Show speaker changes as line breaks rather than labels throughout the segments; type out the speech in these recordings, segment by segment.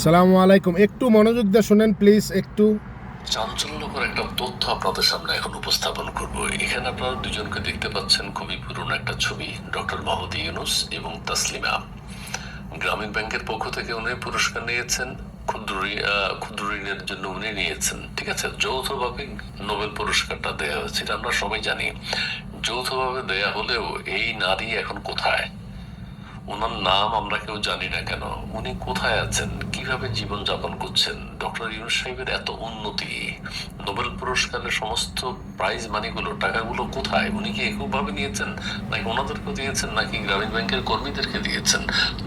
সালামু আলাইকুম। একটু মনোযোগ দিয়ে শুনেন প্লিজ। একটু
চাঞ্চল্যকর একটা তথ্য আপনাদের সামনে এখন উপস্থাপন করব। এখানে আপনারা দুজনকে দেখতে পাচ্ছেন, খুবই পুরনো একটা ছবি, ডক্টর মোহাম্মদ ইউনূস এবং তাসলিমা। গ্রামীণ ব্যাংকের পক্ষ থেকে উনি পুরস্কার নিয়েছেন, ক্ষুদ্র ঋণের জন্য উনি নিয়েছেন। ঠিক আছে, যৌথভাবে নোবেল পুরস্কারটা দেওয়া হয়েছে, এটা আমরা সবাই জানি। যৌথভাবে দেয়া হলেও এই নারী এখন কোথায়? ওনার নাম আমরা কেউ জানি না কেন, উনি কোথায় আছেন, কিভাবে জীবন যাপন করছেন? ডক্টর ইউনূস সাহেবের এত উন্নতি, নোবেল পুরস্কারের সমস্ত প্রাইজ মানিগুলো, টাকাগুলো কোথায়? উনি কি এককভাবে নিয়েছেন, নাকি ওনাদেরকে দিয়েছেন, নাকি গ্রামীণ ব্যাংকের কর্মীদেরকে দিয়েছেন?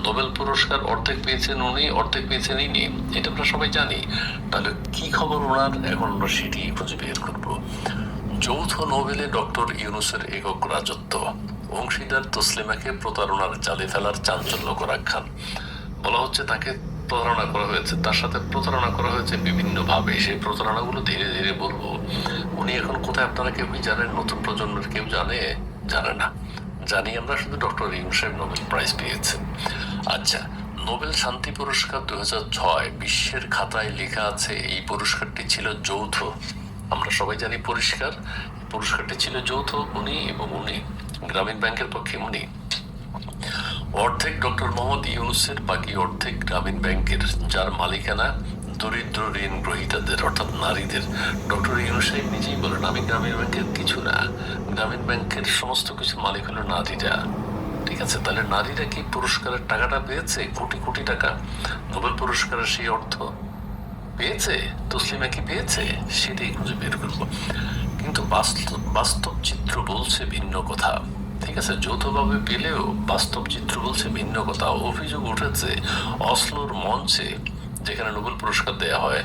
নোবেল পুরস্কার অর্ধেক পেয়েছেন উনি, অর্ধেক পেয়েছেন ইনি, এটা আমরা সবাই জানি। তাহলে কি খবর ওনার, এখন আমরা সেটি খুঁজে বের করবো। যৌথ নোবেলে ডক্টর ইউনূসের একক রাজত্ব, অংশীদার তসলিমাকে প্রতারণার জালে ফেলার চাঞ্চল্যকর আখ্যান। বলা হচ্ছে তাকে প্রতারণা করা হয়েছে, তার সাথে প্রতারণা করা হয়েছে বিভিন্ন ভাবে। সেই প্রতারণাগুলো ধীরে ধীরে বলবো। উনি এখন কোথায় আপনারা কেউ জানেন? নতুন প্রজন্মের কেউ জানে? জানে না। জানি আমরা শুধু ডক্টর ইউনূস সাহেব নোবেল প্রাইজ পেয়েছেন। আচ্ছা, নোবেল শান্তি পুরস্কার 2006 বিশ্বের খাতায় লেখা আছে এই পুরস্কারটি ছিল যৌথ। আমরা সবাই জানি পুরস্কারটি ছিল যৌথ, উনি এবং উনি, গ্রামীণ ব্যাংকের পক্ষে উনি। অর্ধেক ডক্টর মোহাম্মদ ইউনূসের, বাকি অর্ধেক গ্রামীণ ব্যাংকের, যার মালিকানা দরিদ্র ঋণ গ্রহীতাদের, অর্থাৎ নারীদের। ডক্টর ইউনূস সাহেব নিজেই বলেন, আমি গ্রামীণ ব্যাংকের কিছু না, গ্রামীণ ব্যাংকের সমস্ত কিছু মালিক হলো নারীরা। ঠিক আছে, তাহলে নারীরা কি পুরস্কারের টাকাটা পেয়েছে? কোটি কোটি টাকা, নোবেল পুরস্কারের সেই অর্থ পেয়েছে? তসলিমা কি পেয়েছে? সেটাই খুঁজে বের করবো। কিন্তু বাস্তব চিত্র বলছে ভিন্ন কথা। ঠিক আছে, যৌথভাবে পেলেও বাস্তব চিত্র বলছে ভিন্ন কথা। অভিযোগ উঠেছে অসলোর মঞ্চে, যেখানে নোবেল পুরস্কার দেয়া হয়,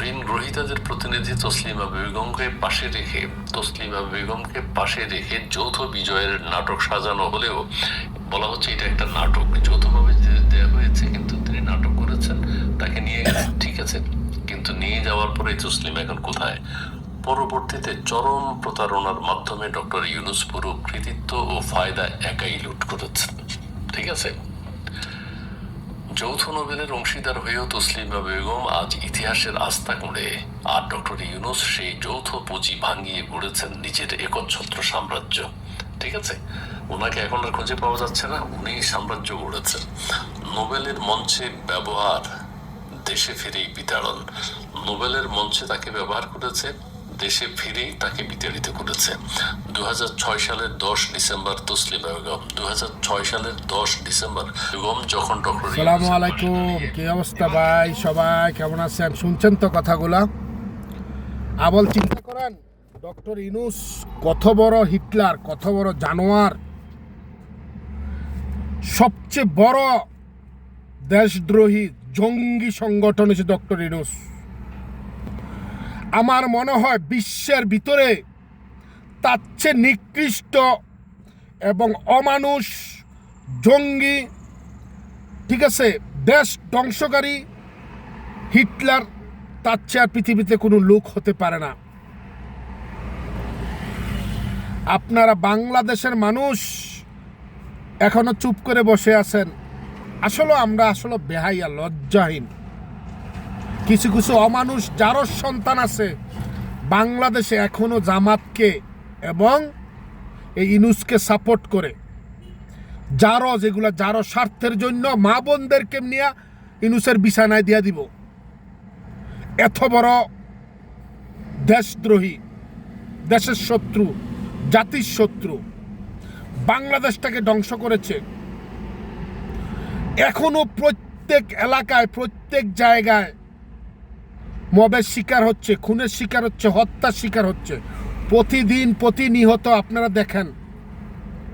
ঋণ গ্রহীতাদের প্রতিনিধি তসলিমা বেগমকে পাশে রেখে যৌথ বিজয়ের নাটক সাজানো হলেও বলা হচ্ছে এটা একটা নাটক। যৌথভাবে দেওয়া হয়েছে, কিন্তু তিনি নাটক করেছেন, তাকে নিয়ে গেছেন। ঠিক আছে, কিন্তু নিয়ে যাওয়ার পরে তসলিমা এখন কোথায়? পরবর্তীতে চরম প্রতারণার মাধ্যমে ডক্টর ইউনূস পুরো কৃতিত্ব ও ফায়দা একাই লুট করেছেন। ঠিক আছে, যৌথ নোবেলের অংশীদার হয়েও তসলিমা বেগম আজ ইতিহাসের আস্থা করে, আর ডক্টর ইউনূস সেই যৌথ পুঁজি ভাঙিয়ে গড়েছেন নিজের একচ্ছত্র সাম্রাজ্য। ঠিক আছে, ওনাকে এখন আর খুঁজে পাওয়া যাচ্ছে না, উনি সাম্রাজ্য গড়েছেন। নোবেলের মঞ্চে ব্যবহার, দেশে ফিরেই বিতাড়ন। নোবেলের মঞ্চে তাকে ব্যবহার করেছে, দেশে ফিরেই তাকে বিতাড়িত করেছে। 2006 সালের 10 ডিসেম্বর তসলিমা বেগম, 2006 সালের 10 ডিসেম্বর বেগম যখন ডক্টর
সালামু আলাইকুম। কি অবস্থা ভাই? সবাই কেমন আছেন? শুনছেন তো কথাগুলা? আবল চিন্তা করেন, ডক্টর ইউনূস কত বড় হিটলার, কত বড় জানোয়ার। সবচেয়ে বড় দেশদ্রোহী জঙ্গি সংগঠন হচ্ছে ডক্টর ইউনূস। আমার মনে হয় বিশ্বের ভিতরে তার চেয়ে নিকৃষ্ট এবং অমানুষ জঙ্গি, ঠিক আছে, দেশ ধ্বংসকারী হিটলার, তার চেয়ে আর পৃথিবীতে কোনো লোক হতে পারে না। আপনারা বাংলাদেশের মানুষ এখনো চুপ করে বসে আছেন। আসলে আমরা বেহাইয়া, লজ্জাহীন। কিছু কিছু অমানুষ যারও সন্তান আছে বাংলাদেশে এখনো জামাতকে এবং এই ইউনূসকে সাপোর্ট করে। যারও স্বার্থের জন্য মা বোনদেরকে নিয়ে ইউনূসের বিছানায় দিয়া দিব। এত বড় দেশদ্রোহী, দেশের শত্রু, জাতির শত্রু, বাংলাদেশটাকে ধ্বংস করেছে। এখনো প্রত্যেক এলাকায়, প্রত্যেক জায়গায় মবের শিকার হচ্ছে, খুনের শিকার হচ্ছে, হত্যার শিকার হচ্ছে। প্রতিদিন প্রতিনিয়ত আপনারা দেখেন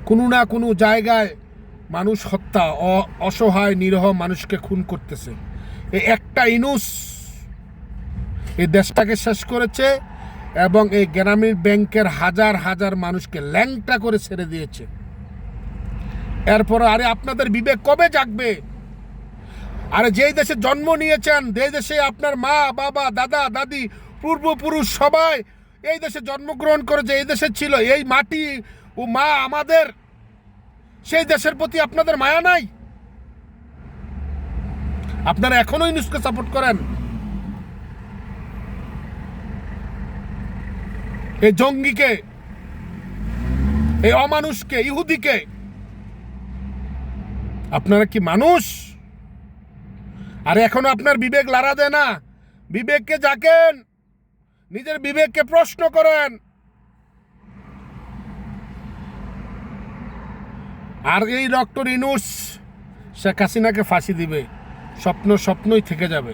কোনো না কোনো জায়গায় মানুষ হত্যা, অসহায় নিরীহ মানুষকে খুন করতেছে। এই একটা ইউনূস এই দেশটাকে শেষ করেছে এবং এই গ্রামীণ ব্যাংকের হাজার হাজার মানুষকে ল্যাংটা করে ছেড়ে দিয়েছে। এরপর আরে আপনাদের বিবেক কবে জাগবে? আরে যেই দেশে জন্ম নিয়েছেন, যে দেশে আপনার মা বাবা দাদা দাদি পূর্বপুরুষ সবাই এই দেশে জন্মগ্রহণ করেছে, এই দেশে ছিল, এই মাটি ও মা আমাদের, সেই দেশের প্রতি আপনাদের মায়া নাই? আপনারা এখনো ইউনূসকে সাপোর্ট করেন? এই জঙ্গিকে, এই অমানুষকে, ইহুদিকে। আপনারা কি মানুষ? আর এখনো আপনার বিবেক লাড়া দেয় না? বিবেককে জাকেন, নিজের বিবেককে প্রশ্ন করেন। আর এই ডক্টর ইউনূস শেখ হাসিনাকে ফাঁসি দিবে, স্বপ্নই থেকে যাবে।